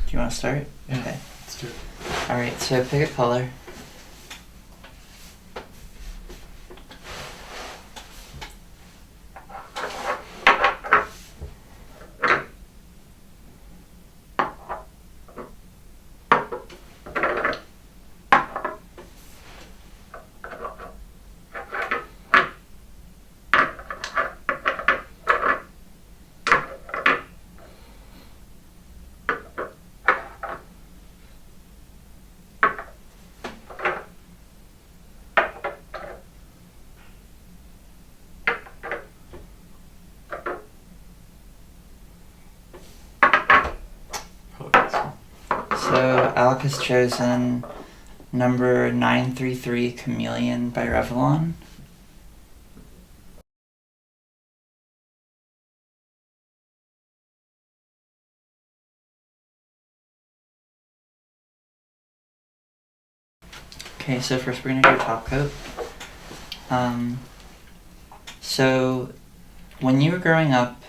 Do you want to start? Yeah. Okay. Let's do it. Alright, so pick a color. Probably this one. So Alec has chosen number 933 Chameleon by Revlon. Okay, so first we're gonna do top coat. So when you were growing up,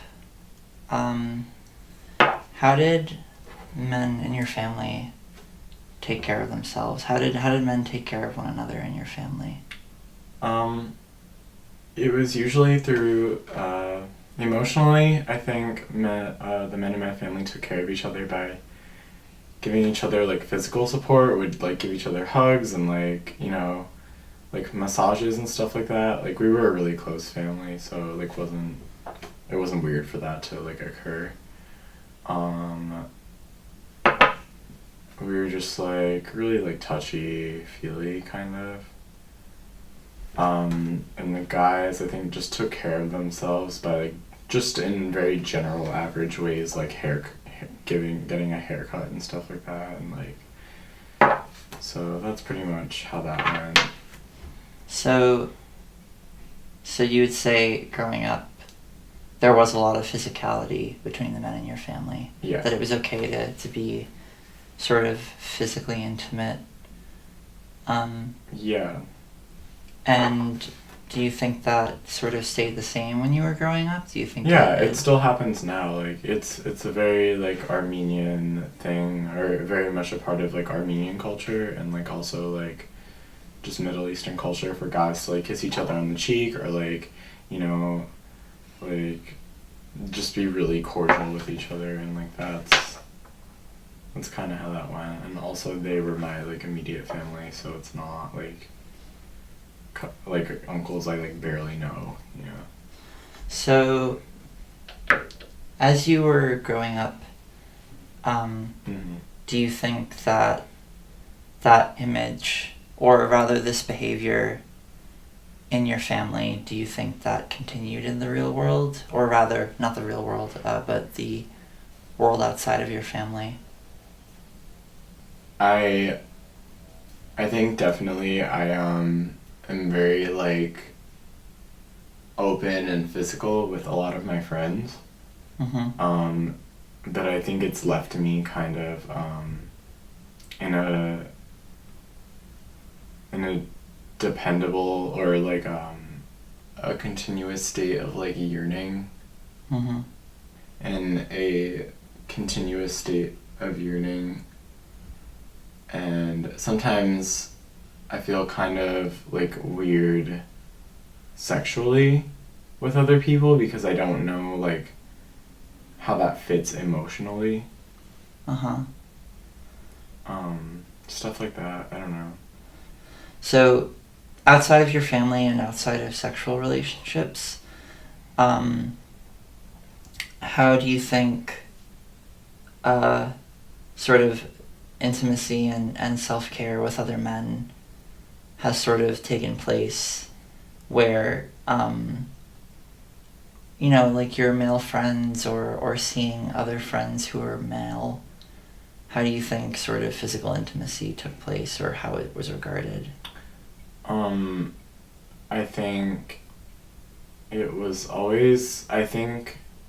how did men in your family take care of themselves? How did men take care of one another in your family? It was usually through emotionally. I think the men in my family took care of each other by giving each other like physical support. Would like give each other hugs and like like massages and stuff like that. Like we were a really close family, so like it wasn't weird for that to like occur. We were just like really like touchy feely kind of. And the guys I think just took care of themselves by like just in very general average ways, like getting a haircut and stuff like that, and like so that's pretty much how that went. So you would say growing up there was a lot of physicality between the men in your family? Yeah. That it was okay to be sort of physically intimate? Yeah. And do you think that sort of stayed the same when you were growing up? Do you think Yeah, that it still happens now. Like it's a very like Armenian thing, or very much a part of like Armenian culture, and like also like just Middle Eastern culture for guys to like kiss each other on the cheek, or like like just be really cordial with each other, and like that's kind of how that went. And also they were my like immediate family, so it's not like uncles I like barely know. So as you were growing up, do you think that image, or rather this behavior in your family, do you think that continued in the real world? Or rather, not the real world, but the world outside of your family? I think definitely I am very like open and physical with a lot of my friends. Mm-hmm. But I think it's left me kind of in a dependable, or like a continuous state of like yearning. Mm-hmm. And a continuous state of yearning, and sometimes I feel kind of like weird sexually with other people because I don't know like how that fits emotionally. Uh-huh. Stuff like that, I don't know. So, outside of your family and outside of sexual relationships, how do you think sort of intimacy and self-care with other men has sort of taken place where, like your male friends or seeing other friends who are male, how do you think sort of physical intimacy took place, or how it was regarded? I think it was always,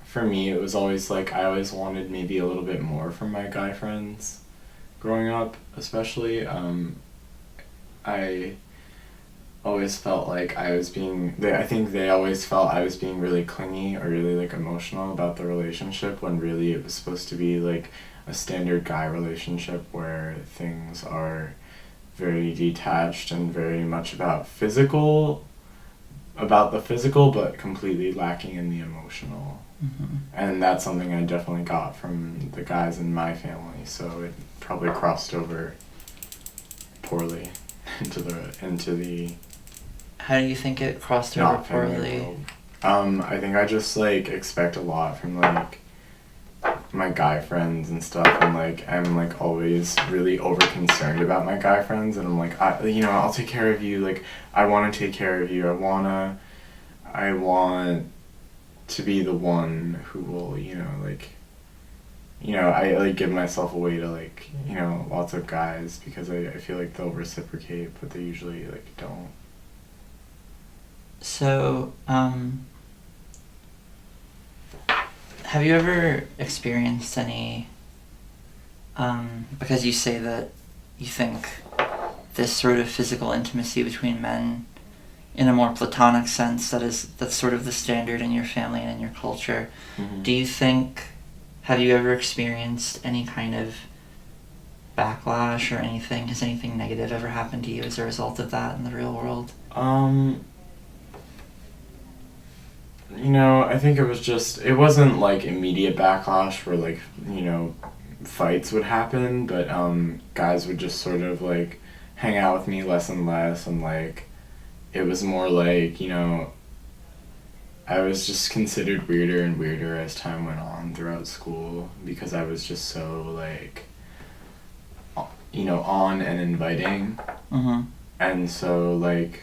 for me it was always like I always wanted maybe a little bit more from my guy friends growing up, especially. I always felt like I think they always felt I was being really clingy or really like emotional about the relationship, when really it was supposed to be like a standard guy relationship where things are very detached and very much about the physical, but completely lacking in the emotional. Mm-hmm. And that's something I definitely got from the guys in my family, so it probably crossed over poorly into the How do you think it crossed over not family poorly? world. I think I just like expect a lot from like my guy friends and stuff, and like I'm like always really over concerned about my guy friends, and I'm like, I'll take care of you, like I want to take care of you, I want to be the one who will, I like give myself away to like, lots of guys because I feel like they'll reciprocate, but they usually like don't. So, have you ever experienced any, because you say that you think this sort of physical intimacy between men in a more platonic sense, that's sort of the standard in your family and in your culture. Mm-hmm. Have you ever experienced any kind of backlash or anything? Has anything negative ever happened to you as a result of that in the real world? I think it wasn't like immediate backlash where like, fights would happen, but guys would just sort of like hang out with me less and less, and like it was more like, I was just considered weirder and weirder as time went on throughout school because I was just so like, on and inviting. Mm-hmm. And so like,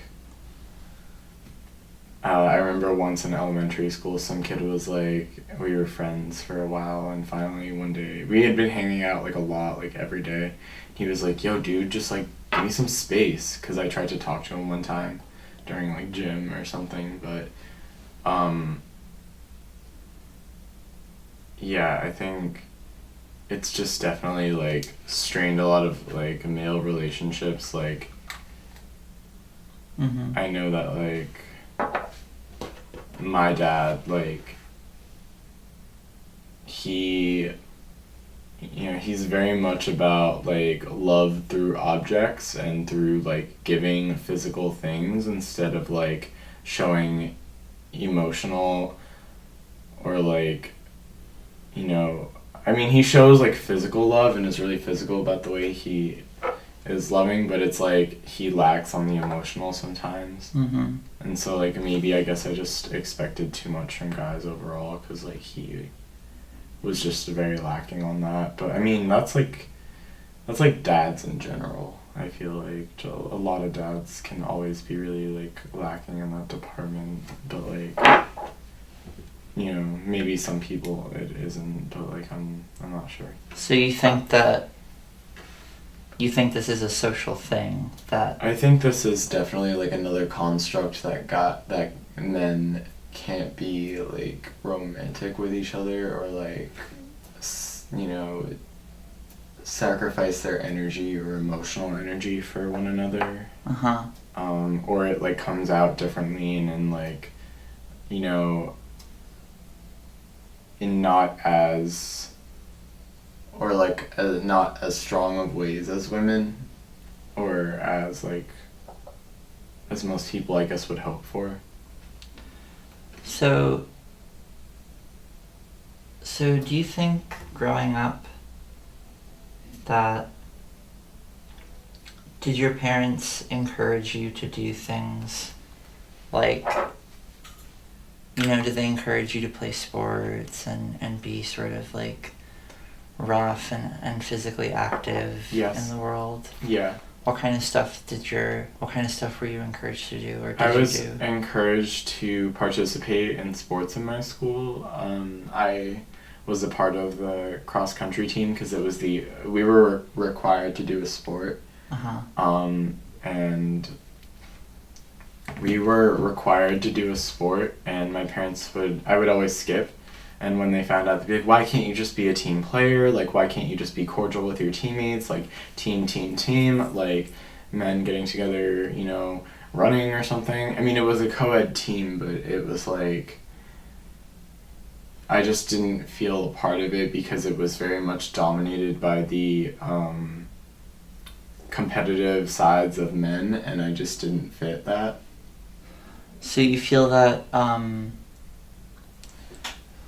I remember once in elementary school, some kid was like, we were friends for a while, and finally one day, we had been hanging out like a lot, like every day. He was like, yo dude, just like give me some space, because I tried to talk to him one time during like gym or something, but yeah, I think it's just definitely like strained a lot of like male relationships. Like Mm-hmm. I know that like my dad, like he's very much about like love through objects and through like giving physical things instead of like showing emotional or like, he shows like physical love and is really physical about the way he is loving, but it's like he lacks on the emotional sometimes. Mm-hmm. And so like maybe I guess I just expected too much from guys overall, because like he was just very lacking on that. But I mean that's like dads in general. I feel like a lot of dads can always be really like lacking in that department, but like maybe some people it isn't, but like I'm not sure. So you think this is a social thing that... I think this is definitely like another construct that men can't be like romantic with each other, or like sacrifice their energy or emotional energy for one another. Uh-huh. Or it like comes out differently and in like in not as, or like not as strong of ways as women, or as like as most people I guess would hope for. So do you think growing up that, did your parents encourage you to do things like, did they encourage you to play sports and be sort of like rough and physically active Yes. in the world? Yeah. What kind of stuff were you encouraged to do, or did I was you do? encouraged to participate in sports in my school. I was a part of the cross country team because we were required to do a sport. Uh-huh. And we were required to do a sport, and my parents I would always skip. And when they found out, they'd be like, why can't you just be a team player? Like, why can't you just be cordial with your teammates? Like, team, like, men getting together, running or something. I mean, it was a co-ed team, but it was like, I just didn't feel a part of it because it was very much dominated by the competitive sides of men, and I just didn't fit that. So you feel that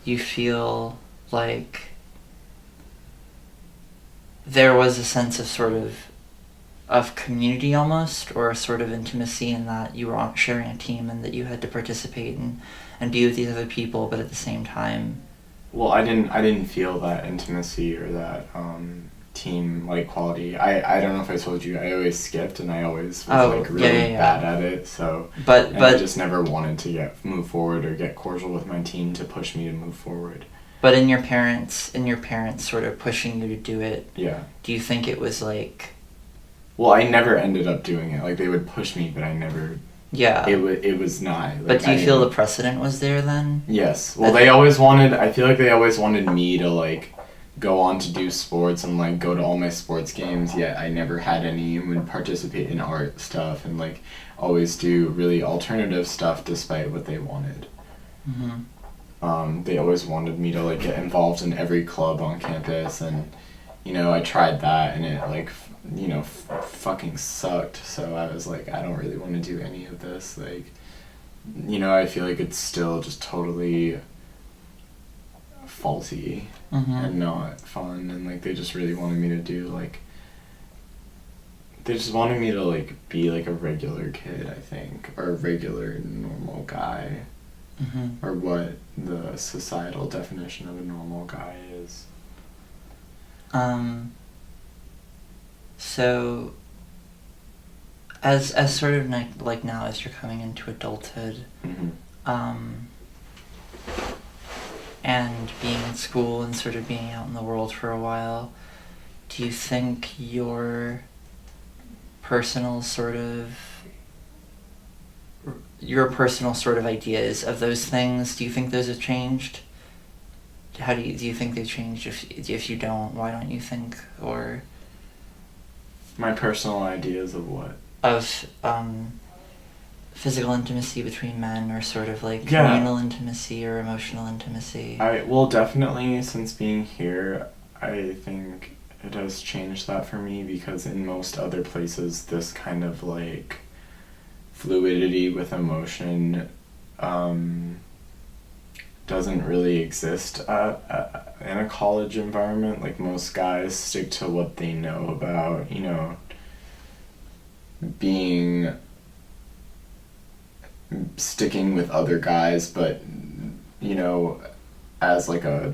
you feel like there was a sense of sort of community almost, or a sort of intimacy in that you were sharing a team and that you had to participate and be with these other people, but at the same time... Well, I didn't feel that intimacy or that team like quality. I don't know if I told you, I always skipped and I always was really bad at it, so but I just never wanted to move forward or get cordial with my team to push me to move forward. But in your parents sort of pushing you to do it, yeah, do you think it was like... Well, I never ended up doing it. Like, they would push me, but I never... Yeah. It was not... Like, but do you feel the precedent was there then? Yes. Well, they always wanted... I feel like they always wanted me to, like, go on to do sports and, like, go to all my sports games, yet I never had any and would participate in art stuff and, like, always do really alternative stuff despite what they wanted. Mm-hmm. They always wanted me to, like, get involved in every club on campus, and, you know, I tried that, and it, like... you know, fucking sucked, so I was like, I don't really want to do any of this, like, you know, I feel like it's still just totally faulty and not fun, and, like, they just really wanted me to do, like, they just wanted me to, like, be, like, a regular kid, I think, or a regular normal guy, or what the societal definition of a normal guy is. So, as sort of like now as you're coming into adulthood, and being in school and sort of being out in the world for a while, do you think your personal sort of ideas of those things, do you think those have changed? How do you think they've changed? If you don't, why don't you think, or... My personal ideas of what? Of physical intimacy between men, or sort of like communal intimacy or emotional intimacy. Well, definitely since being here, I think it has changed that for me, because in most other places this kind of like fluidity with emotion doesn't really exist in a college environment. Like, most guys stick to what they know about, you know, sticking with other guys, but, you know, as like a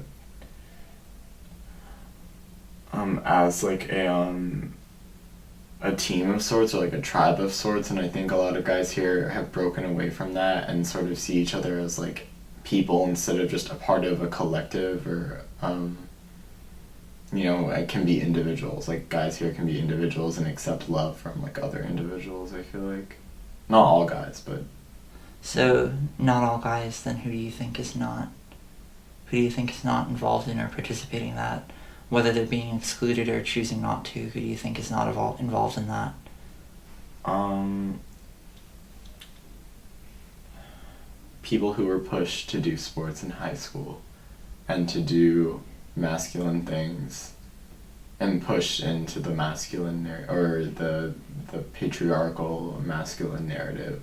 team of sorts, or like a tribe of sorts. And I think a lot of guys here have broken away from that and sort of see each other as like people instead of just a part of a collective, or you know, it can be individuals. Like, guys here can be individuals and accept love from like other individuals, I feel like. Not all guys, but... So, not all guys, then who do you think is not involved in or participating in that? Whether they're being excluded or choosing not to, who do you think is not involved in that? People who were pushed to do sports in high school and to do masculine things and pushed into the masculine or the patriarchal masculine narrative.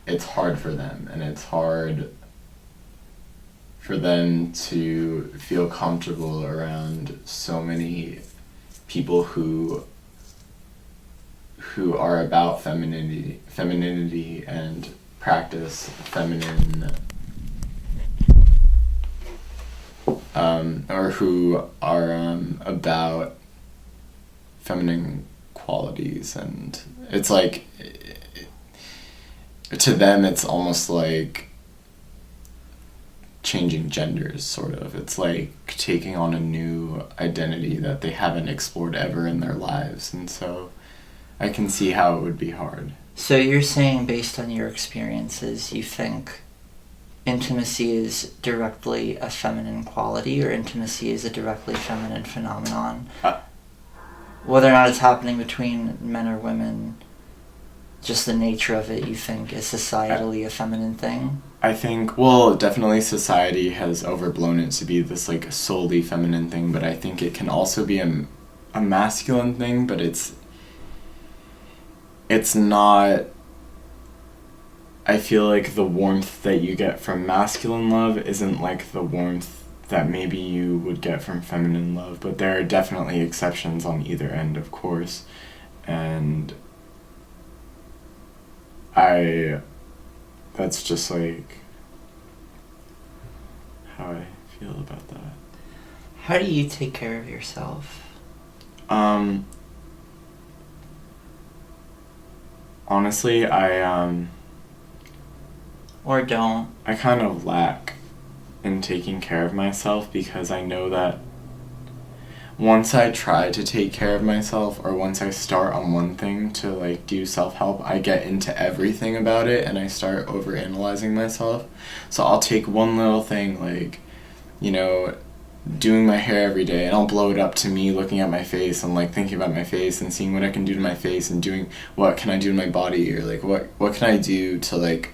It's hard for them, and it's hard for them to feel comfortable around so many people who are about femininity and practice feminine, or who are about feminine qualities. And it's like, to them it's almost like changing genders, sort of. It's like taking on a new identity that they haven't explored ever in their lives, and so I can see how it would be hard. So you're saying, based on your experiences, you think intimacy is directly a feminine quality, or intimacy is a directly feminine phenomenon? Whether or not it's happening between men or women, just the nature of it you think is societally a feminine thing? I think, well, definitely society has overblown it to be this like solely feminine thing, but I think it can also be a masculine thing, but it's not. I feel like the warmth that you get from masculine love isn't like the warmth that maybe you would get from feminine love, but there are definitely exceptions on either end, of course. And that's just like how I feel about that. How do you take care of yourself? Honestly, Or don't? I kind of lack in taking care of myself, because I know that once I try to take care of myself, or once I start on one thing to like do self-help, I get into everything about it and I start overanalyzing myself. So I'll take one little thing, like, doing my hair every day, and I'll blow it up to me looking at my face and like thinking about my face and seeing what I can do to my face, and doing what can I do to my body, or like what can I do to like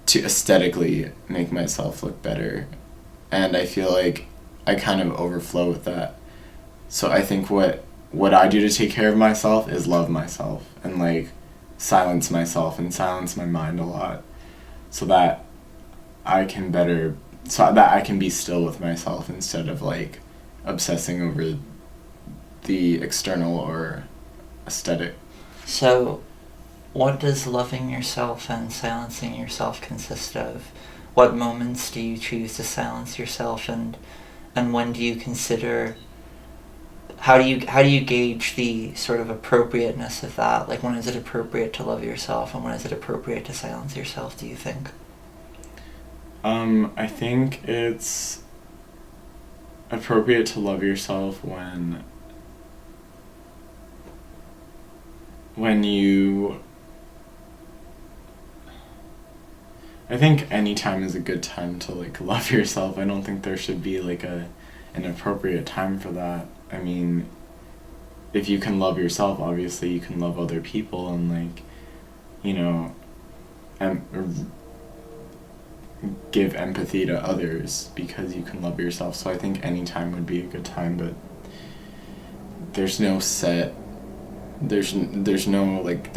to aesthetically make myself look better. And I feel like I kind of overflow with that. So I think what I do to take care of myself is love myself and like silence myself and silence my mind a lot, so that I can be still with myself instead of like obsessing over the external or aesthetic. So, what does loving yourself and silencing yourself consist of? What moments do you choose to silence yourself, and when do you consider, how do you gauge the sort of appropriateness of that? Like, when is it appropriate to love yourself and when is it appropriate to silence yourself, do you think? I think it's appropriate to love yourself when you... I think any time is a good time to like love yourself. I don't think there should be like an appropriate time for that. I mean, if you can love yourself, obviously you can love other people and like, give empathy to others because you can love yourself. So I think any time would be a good time, but there's no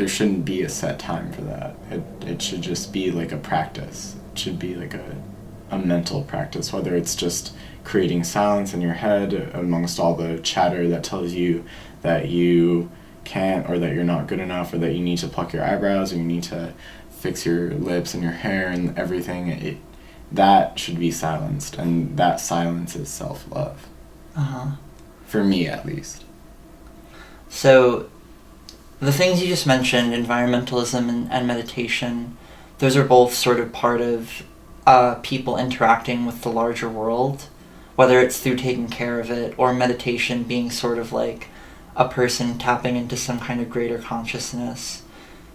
shouldn't be a set time for that. It should just be like a practice. It should be like a mental practice, whether it's just creating silence in your head amongst all the chatter that tells you that you can't, or that you're not good enough, or that you need to pluck your eyebrows, or you need to fix your lips and your hair and everything. That should be silenced, and that silence is self-love. For me, at least. So, the things you just mentioned, environmentalism and meditation, those are both sort of part of people interacting with the larger world, whether it's through taking care of it, or meditation being sort of like a person tapping into some kind of greater consciousness.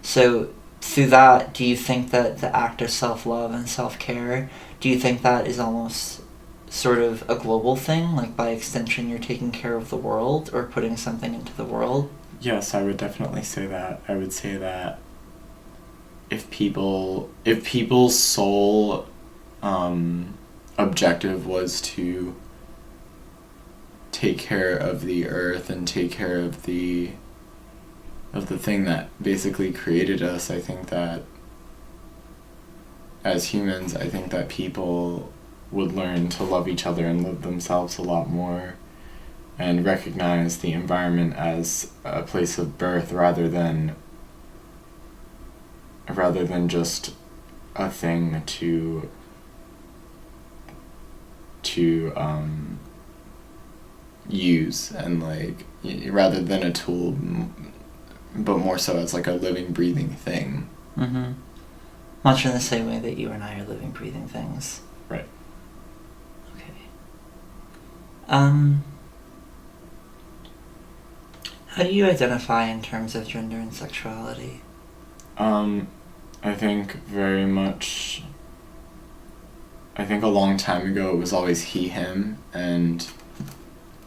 So, through that, do you think that the act of self-love and self-care, do you think that is almost sort of a global thing? Like, by extension, you're taking care of the world or putting something into the world? Yes, I would definitely say that. I would say that if people's sole objective was to take care of the earth and take care of the thing that basically created us, I think that as humans, I think that people would learn to love each other and love themselves a lot more, and recognize the environment as a place of birth rather than just a thing to use, and like rather than a tool, but more so as like a living, breathing thing. Mm-hmm. Much in the same way that you and I are living, breathing things. Right. Okay. How do you identify in terms of gender and sexuality? I think very much... I think a long time ago it was always he, him, and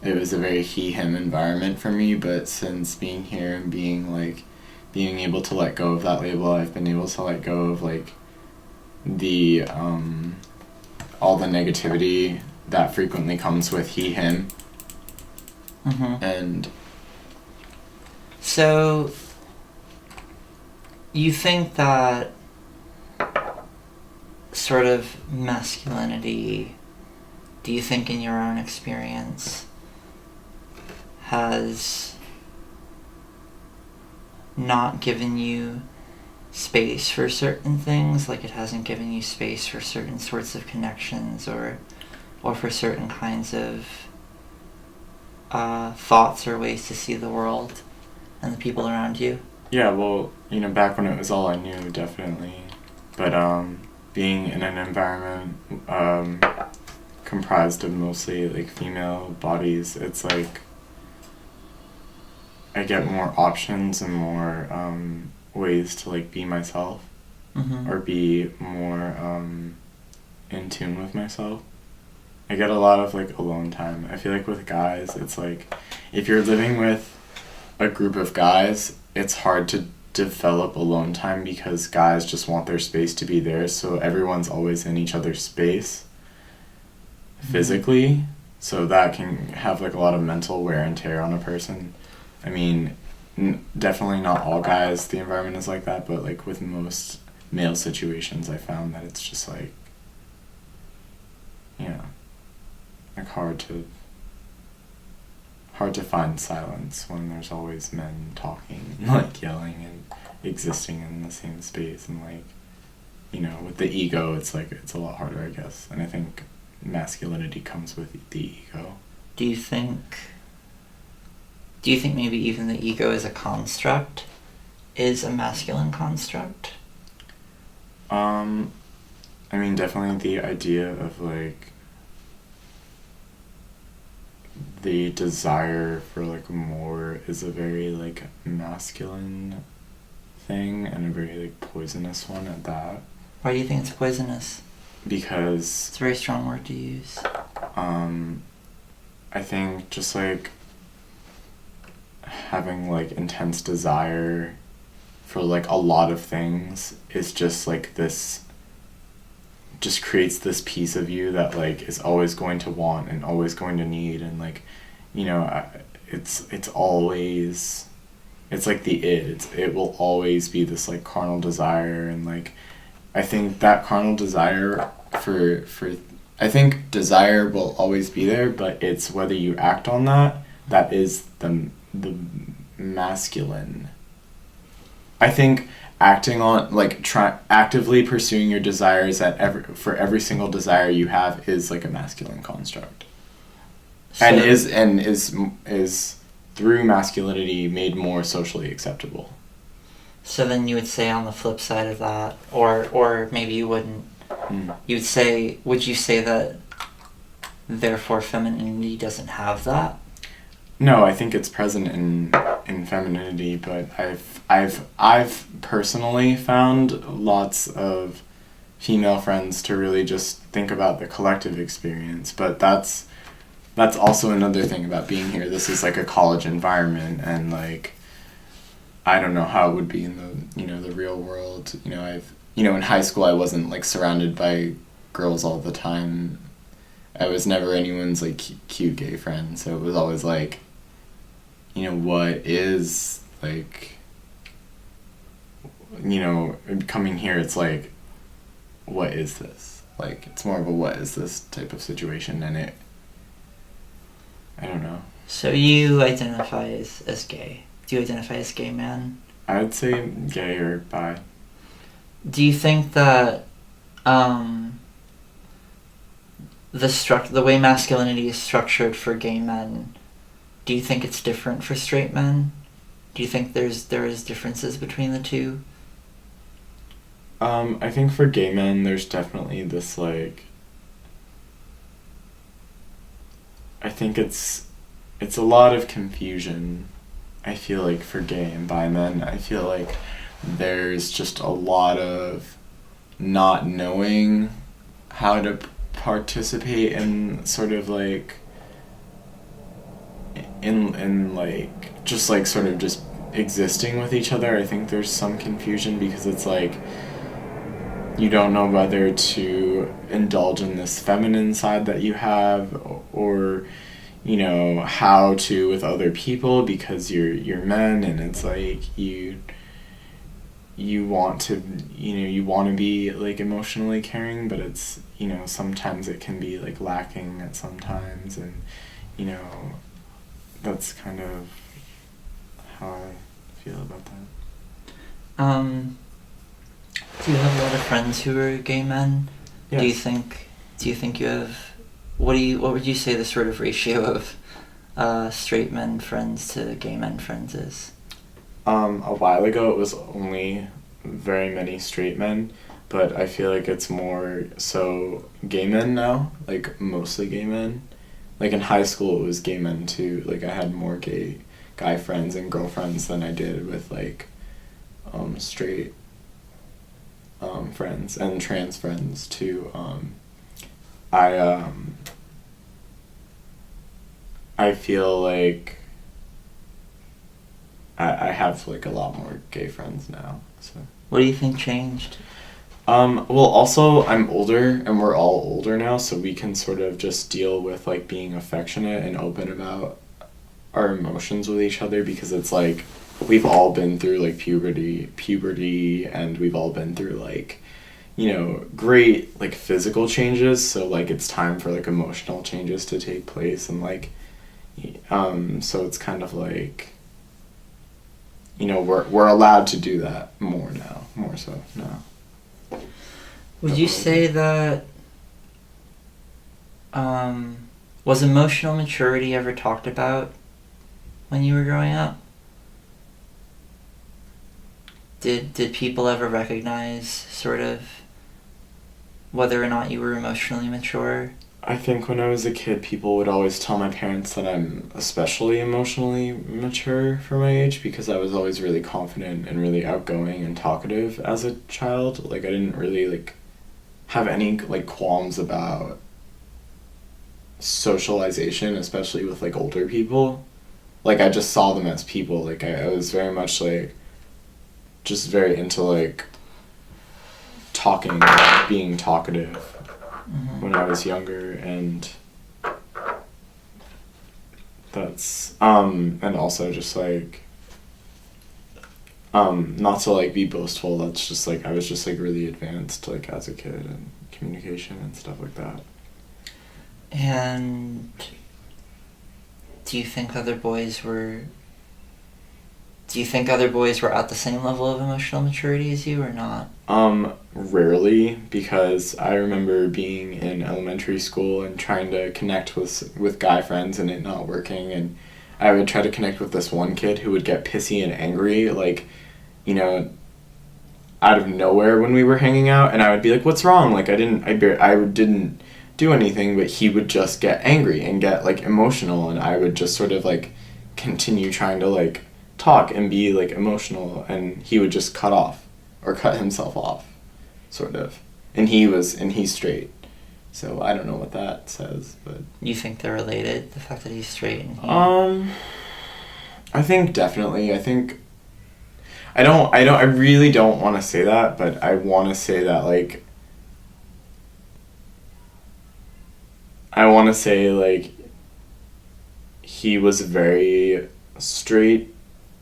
it was a very he, him environment for me, but since being here and being like being able to let go of that label. I've been able to let go of like the all the negativity that frequently comes with he, him. Mm-hmm. And so you think that sort of masculinity, do you think in your own experience has not given you space for certain things, like it hasn't given you space for certain sorts of connections or for certain kinds of thoughts or ways to see the world and the people around you? yeah, well, you know, back when it was all I knew, definitely. But being in an environment comprised of mostly like female bodies, it's like I get more options and more ways to like be myself. Mm-hmm. Or be more in tune with myself. I get a lot of like alone time. I feel like with guys, it's like if you're living with a group of guys, it's hard to develop alone time because guys just want their space to be theirs, so everyone's always in each other's space physically, so that can have like a lot of mental wear and tear on a person. I mean, definitely not all guys the environment is like that, but like with most male situations I found that it's just like, you know, like hard to find silence when there's always men talking, like yelling and existing in the same space. And like, you know, with the ego, it's like it's a lot harder, I guess. And I think masculinity comes with the ego. Do you think maybe even the ego as a construct is a masculine construct? I mean, definitely the idea of like the desire for like more is a very like masculine thing, and a very like poisonous one at that. Why do you think it's poisonous? Because It's a very strong word to use. I think just like having like intense desire for like a lot of things is just like this, just creates this piece of you that like is always going to want and always going to need, and like, you know, it's always, it's like it will always be this like carnal desire. And like I think that carnal desire for I think desire will always be there, but it's whether you act on that is the masculine. I think acting on like actively pursuing your desires for every single desire you have is like a masculine construct. So, And is through masculinity made more socially acceptable. So then you would say on the flip side of that, or maybe you wouldn't. Would you say that therefore femininity doesn't have that? No, I think it's present in femininity, but I've personally found lots of female friends to really just think about the collective experience. But that's also another thing about being here. This is like a college environment, and like I don't know how it would be in the real world. In high school I wasn't like surrounded by girls all the time. I was never anyone's like cute gay friend, so it was always like, what is like, coming here, it's like, what is this? Like, it's more of a what is this type of situation, and I don't know. So you identify as gay. Do you identify as gay man? I would say gay or bi. Do you think that the way masculinity is structured for gay men, do you think it's different for straight men? Do you think there is differences between the two? I think for gay men there's definitely this like, I think it's a lot of confusion. I feel like for gay and bi men, I feel like there's just a lot of not knowing how to participate in sort of like in like just like sort of just existing with each other, I think there's some confusion because it's like you don't know whether to indulge in this feminine side that you have or how to with other people because you're men, and it's like you want to be like emotionally caring, but it's sometimes it can be like lacking at sometimes, and that's kind of how I feel about that. Do you have a lot of friends who are gay men? Yes. Do you think you have, what would you say the sort of ratio of straight men friends to gay men friends is? A while ago it was only very many straight men, but I feel like it's more so gay men now, like mostly gay men. Like in high school it was gay men too, like I had more gay guy friends and girlfriends than I did with like straight friends and trans friends too. I feel like I have like a lot more gay friends now. So. What do you think changed? Well, also I'm older, and we're all older now, so we can sort of just deal with like being affectionate and open about our emotions with each other, because it's like we've all been through like puberty, and we've all been through like great like physical changes, so like it's time for like emotional changes to take place, and like so it's kind of like we're allowed to do that more so now. Would you say that was emotional maturity ever talked about when you were growing up? Did people ever recognize sort of whether or not you were emotionally mature? I think when I was a kid, people would always tell my parents that I'm especially emotionally mature for my age, because I was always really confident and really outgoing and talkative as a child. Like I didn't really like have any like qualms about socialization, especially with like older people. Like I just saw them as people. Like I was very much like just very into like talking, being talkative when I was younger, and that's and also just like not to like be boastful, that's just like I was just like really advanced like as a kid and communication and stuff like that. And do you think other boys were at the same level of emotional maturity as you, or not? Rarely, because I remember being in elementary school and trying to connect with guy friends and it not working, and I would try to connect with this one kid who would get pissy and angry, like, out of nowhere when we were hanging out, and I would be like, what's wrong? Like, I didn't do anything, but he would just get angry and get, like, emotional, and I would just sort of, like, continue trying to, like, talk and be, like, emotional, and he would just cut himself off, sort of. And he's straight. So I don't know what that says, but... You think they're related, the fact that he's straight and he... I think definitely. I really don't want to say that, but I want to say that, like... I want to say, like, he was very straight,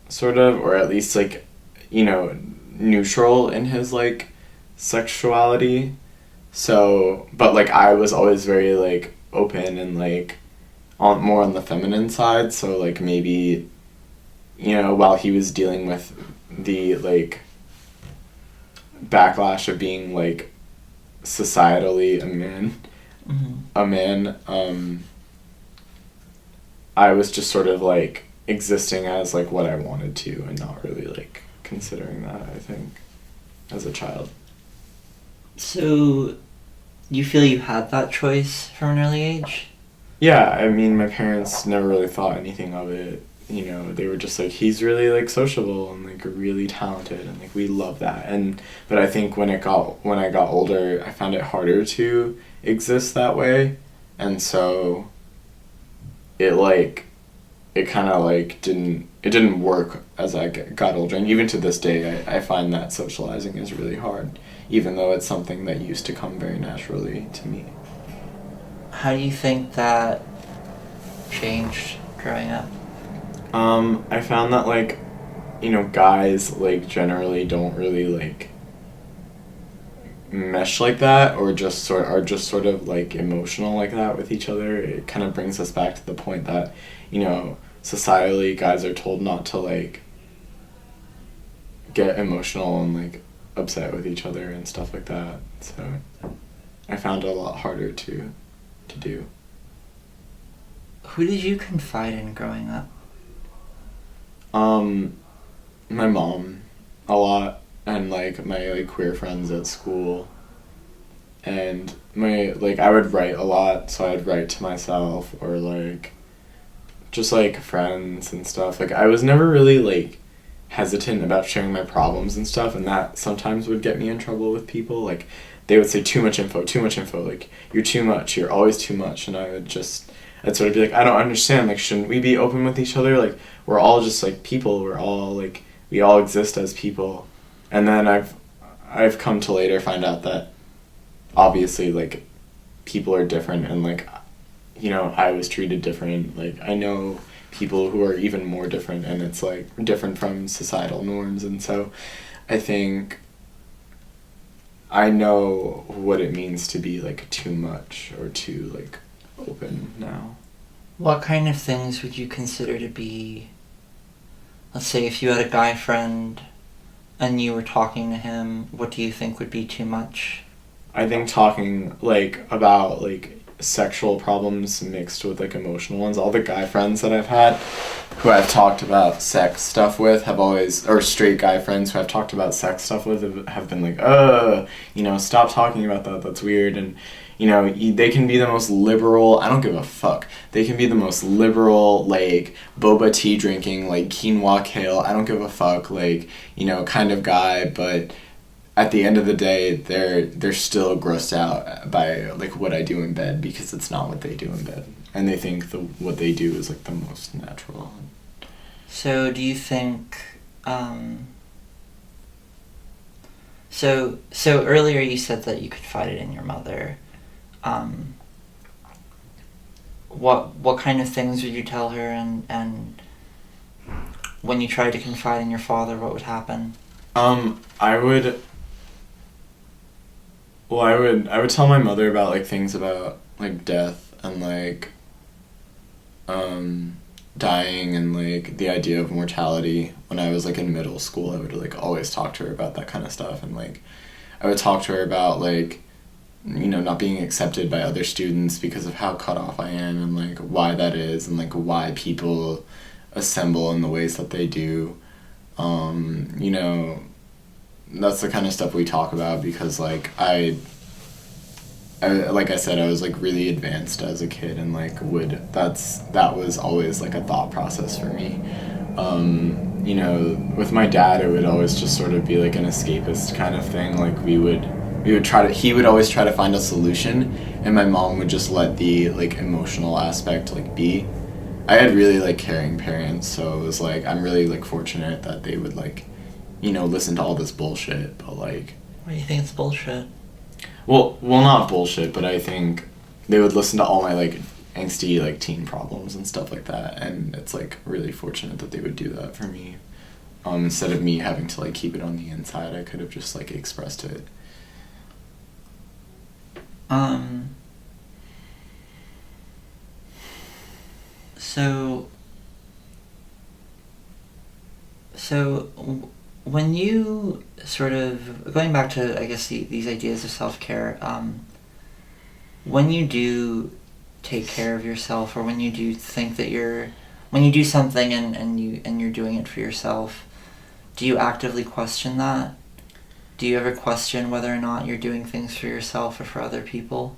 sort of, or at least, like, neutral in his, like, sexuality. So, but, like, I was always very, like, open and, like, more on the feminine side, so, like, maybe, while he was dealing with the, like, backlash of being, like, societally a man, I was just sort of, like, existing as, like, what I wanted to and not really, like, considering that, I think, as a child. So, you feel you had that choice from an early age? Yeah, I mean, my parents never really thought anything of it. They were just like, he's really, like, sociable and, like, really talented, and, like, we love that. But I think when I got older, I found it harder to exist that way, and so it it kind of like didn't work as I got older, and even to this day I find that socializing is really hard, even though it's something that used to come very naturally to me. How do you think that changed growing up? I found that like, guys like generally don't really like mesh like that, or just sort of like emotional like that with each other. It kind of brings us back to the point that, societally guys are told not to like get emotional and like upset with each other and stuff like that. So I found it a lot harder to do. Who did you confide in growing up? My mom a lot, and like my like queer friends at school, and my like I would write a lot, so I'd write to myself, or like just like friends and stuff. Like I was never really like hesitant about sharing my problems and stuff, and that sometimes would get me in trouble with people. Like they would say too much info, like you're too much, you're always too much, and I'd sort of be like, I don't understand, like shouldn't we be open with each other? Like we're all just like people, we all exist as people. And then I've come to later find out that obviously like people are different, and like I was treated different. Like I know people who are even more different, and it's like different from societal norms, and so I think I know what it means to be like too much or too like open now. What kind of things would you consider to be, let's say if you had a guy friend and you were talking to him, what do you think would be too much? I think talking like about like sexual problems mixed with like emotional ones. All the guy friends that I've had who I've talked about sex stuff with have always, or straight guy friends who I've talked about sex stuff with have been like, stop talking about that, that's weird. And they can be the most liberal, I don't give a fuck, they can be the most liberal, like, boba tea drinking, like, quinoa kale, I don't give a fuck, like, kind of guy, but at the end of the day, they're still grossed out by, like, what I do in bed, because it's not what they do in bed, and they think what they do is, like, the most natural. So, do you think, so earlier you said that you confided in your mother. What kind of things would you tell her, and when you tried to confide in your father, what would happen? I would tell my mother about like things about like death and like dying and like the idea of mortality. When I was like in middle school, I would like always talk to her about that kind of stuff, and like I would talk to her about like not being accepted by other students because of how cut off I am, and like why that is, and like why people assemble in the ways that they do. That's the kind of stuff we talk about, because like I like I said, I was like really advanced as a kid, and like that was always like a thought process for me. With my dad, it would always just sort of be like an escapist kind of thing. Like he would always try to find a solution, and my mom would just let the like emotional aspect like be. I had really like caring parents, so it was like I'm really like fortunate that they would like listen to all this bullshit, but like... Why do you think it's bullshit? Well, not bullshit, but I think they would listen to all my like angsty like teen problems and stuff like that, and it's like really fortunate that they would do that for me. Instead of me having to like keep it on the inside, I could have just like expressed it. So when you sort of, going back to, I guess, these ideas of self-care, when you do take care of yourself, or when you do think that when you do something and you're doing it for yourself, do you actively question that? Do you ever question whether or not you're doing things for yourself or for other people?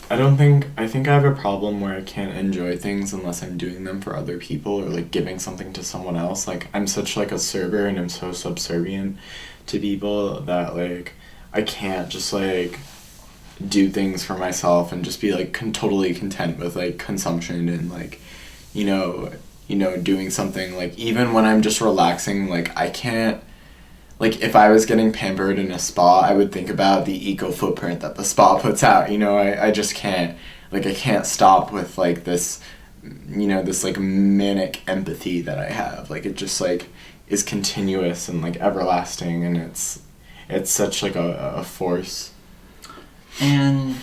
I think I have a problem where I can't enjoy things unless I'm doing them for other people, or like giving something to someone else. Like I'm such like a server, and I'm so subservient to people that like I can't just like do things for myself and just be like totally content with like consumption and like doing something, like, even when I'm just relaxing, like, I can't, like, if I was getting pampered in a spa, I would think about the eco footprint that the spa puts out, I just can't, like, I can't stop with, like, this, this, like, manic empathy that I have, like, it just, like, is continuous and, like, everlasting, and it's such, like, a force. And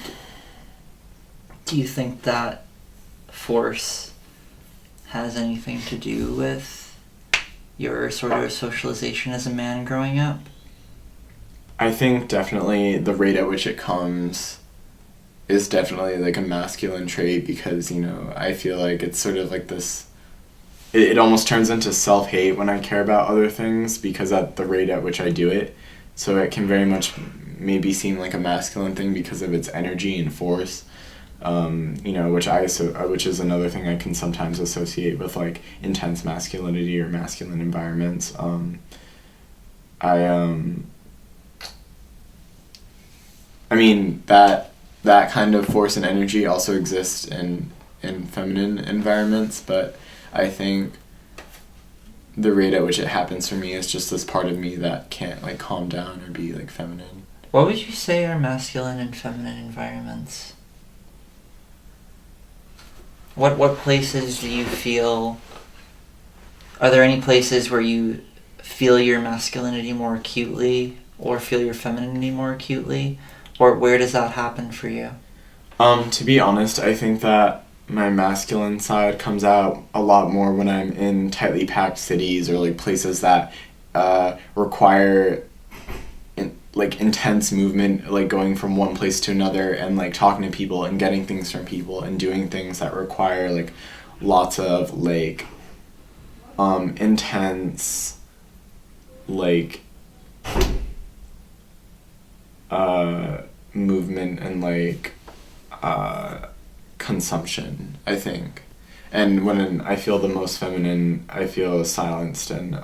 do you think that force has anything to do with your sort of socialization as a man growing up? I think definitely the rate at which it comes is definitely, like, a masculine trait, because, I feel like it's sort of like this, it almost turns into self-hate when I care about other things, because at the rate at which I do it. So it can very much maybe seem like a masculine thing because of its energy and force, which is another thing I can sometimes associate with, like, intense masculinity or masculine environments. I mean, that kind of force and energy also exists in feminine environments, but I think the rate at which it happens for me is just this part of me that can't, like, calm down or be, like, feminine. What would you say are masculine and feminine environments? What places do you feel... Are there any places where you feel your masculinity more acutely or feel your femininity more acutely? Or where does that happen for you? To be honest, I think that my masculine side comes out a lot more when I'm in tightly packed cities, or, like, places that require intense movement, like going from one place to another and, like, talking to people and getting things from people and doing things that require, like, lots of, like, intense, like, movement and, like, consumption, I think. And when I feel the most feminine, I feel silenced and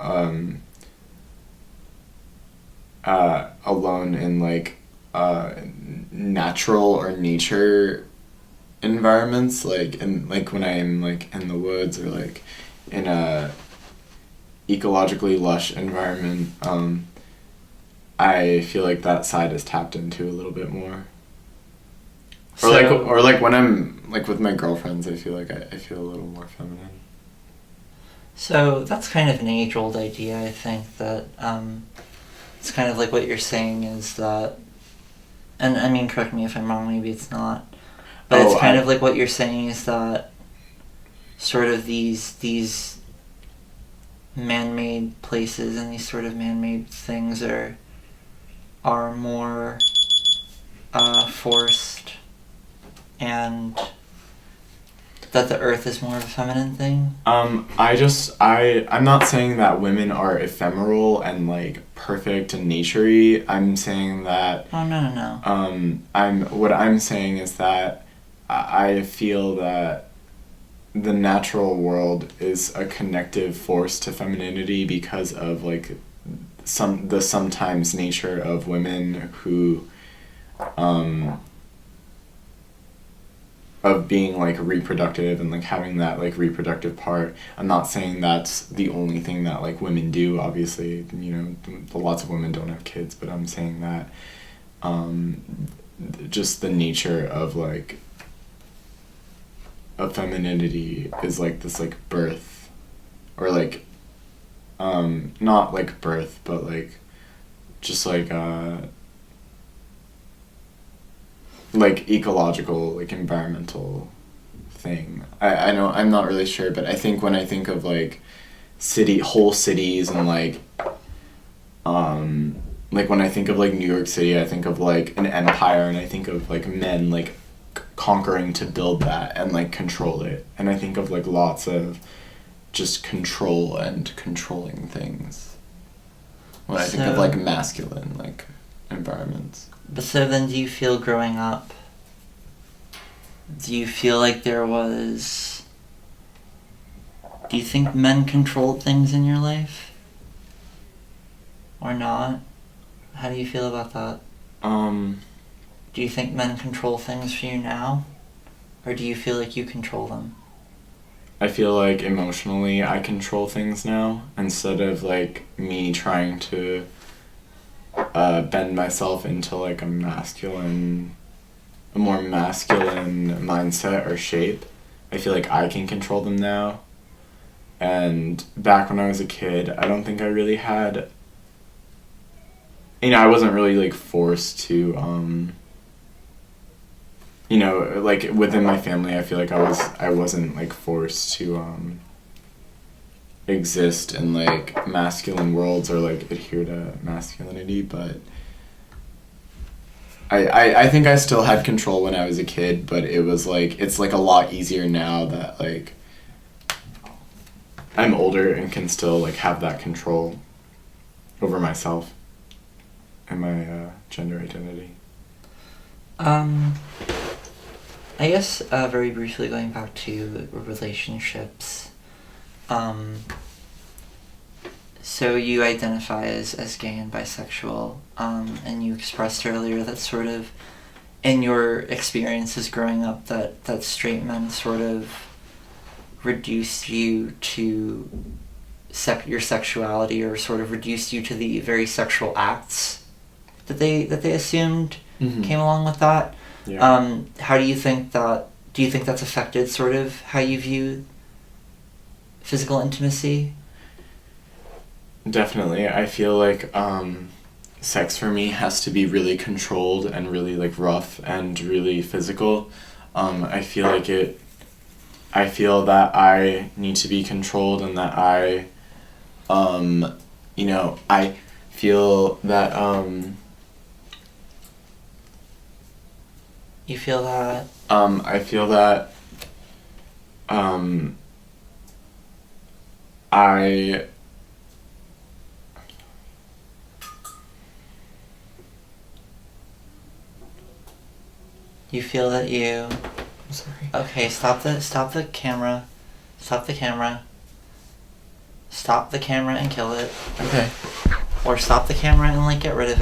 alone in, like, natural or nature environments, like, when I'm, like, in the woods, or, like, in a ecologically lush environment. I feel like that side is tapped into a little bit more. Or like when I'm, like, with my girlfriends, I feel like I feel a little more feminine. So that's kind of an age-old idea, I think, that it's kind of like what you're saying is that, and I mean, correct me if I'm wrong, maybe it's not, but it's kind of like what you're saying is that sort of these man-made places and these sort of man-made things are more forced, and that the earth is more of a feminine thing? I'm not saying that women are ephemeral and, like, perfect and nature-y. I'm saying that... Oh, no. What I'm saying is that I feel that the natural world is a connective force to femininity because of, like, the sometimes nature of women who... of being, like, reproductive and, like, having that, like, reproductive part. I'm not saying that's the only thing that, like, women do, obviously, lots of women don't have kids, but I'm saying that just the nature of, like, of femininity is, like, this, like, birth, or, like, not, like, birth, but, like, just, like ecological, like, environmental thing. I know, I'm not really sure, but I think when I think of, like, whole cities and, like when I think of, like, New York City, I think of, like, an empire, and I think of, like, men, like, conquering to build that and, like, control it, and I think of, like, lots of just control and controlling things when I think of, like, masculine, like, environments. But so then, do you feel growing up, do you feel like do you think men controlled things in your life? Or not? How do you feel about that? Do you think men control things for you now? Or do you feel like you control them? I feel like emotionally I control things now instead of like me trying to bend myself into like a more masculine mindset or shape. I feel like I can control them now. And back when I was a kid, I don't think I really had, I wasn't really like forced to like within my family, I feel like I wasn't like forced to exist in like masculine worlds or like adhere to masculinity, but I think I still had control when I was a kid, but it was like it's like a lot easier now that like I'm older and can still like have that control over myself and my gender identity. I guess very briefly going back to relationships. So you identify as gay and bisexual, and you expressed earlier that sort of in your experiences growing up that straight men sort of reduced you to your sexuality, or sort of reduced you to the very sexual acts that they assumed came along with that. Yeah. How do you think that's affected sort of how you view physical intimacy? Definitely. I feel like sex for me has to be really controlled and really like rough and really physical. I feel that I need to be controlled and that I feel that You feel that I feel that I you feel that you I'm sorry. okay, stop the camera. Stop the camera. Stop the camera and kill it. Okay. Or stop the camera and like get rid of it.